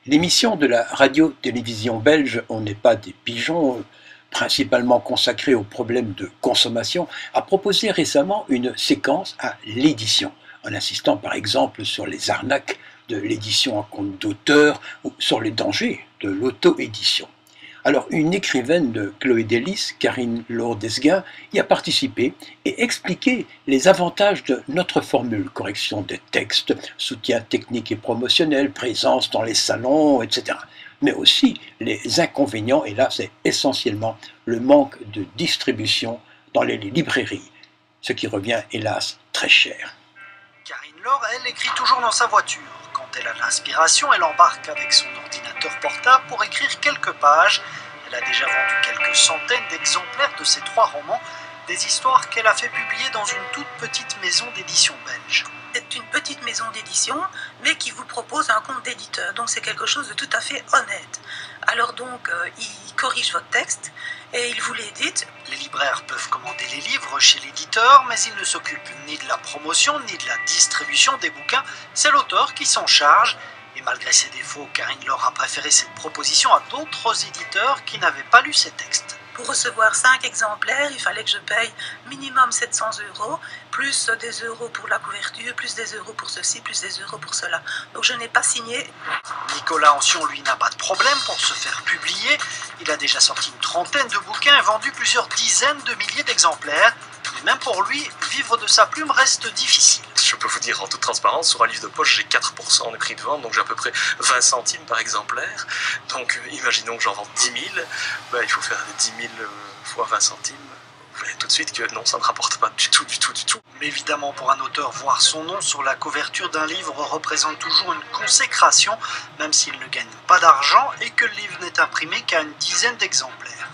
L'émission de la radio-télévision belge On n'est pas des pigeons, principalement consacrée aux problèmes de consommation, a proposé récemment une séquence à l'édition, en insistant par exemple sur les arnaques de l'édition en compte d'auteur ou sur les dangers de l'auto-édition. Alors, une écrivaine de Chloé Délices, Karine Lourdesguin, y a participé et expliqué les avantages de notre formule, correction des textes, soutien technique et promotionnel, présence dans les salons, etc. Mais aussi les inconvénients, et là c'est essentiellement le manque de distribution dans les librairies, ce qui revient hélas très cher. Karine Laure, elle, écrit toujours dans sa voiture. Quand elle a l'inspiration, elle embarque avec son ordinateur portable pour écrire quelques pages. Elle a déjà vendu quelques centaines d'exemplaires de ses 3 romans, des histoires qu'elle a fait publier dans une toute petite maison d'édition belge. C'est une petite maison d'édition, mais qui vous propose un compte d'éditeur. Donc c'est quelque chose de tout à fait honnête. Alors donc, il corrige votre texte et il vous l'édite. Les libraires peuvent commander les livres chez l'éditeur, mais ils ne s'occupent ni de la promotion, ni de la distribution des bouquins. C'est l'auteur qui s'en charge. Et malgré ses défauts, Karine Laure a préféré cette proposition à d'autres éditeurs qui n'avaient pas lu ses textes. Pour recevoir 5 exemplaires, il fallait que je paye minimum 700 €, plus des euros pour la couverture, plus des euros pour ceci, plus des euros pour cela. Donc je n'ai pas signé. Nicolas Ancion, lui, n'a pas de problème pour se faire publier. Il a déjà sorti une trentaine de bouquins et vendu plusieurs dizaines de milliers d'exemplaires. Mais même pour lui, vivre de sa plume reste difficile. Je peux vous dire en toute transparence, sur un livre de poche, j'ai 4% de prix de vente, donc j'ai à peu près 20 centimes par exemplaire. Donc imaginons que j'en vende 10 000, il faut faire 10 000 fois 20 centimes. Vous voyez tout de suite que non, ça ne rapporte pas du tout. Mais évidemment, pour un auteur, voir son nom sur la couverture d'un livre représente toujours une consécration, même s'il ne gagne pas d'argent et que le livre n'est imprimé qu'à une dizaine d'exemplaires.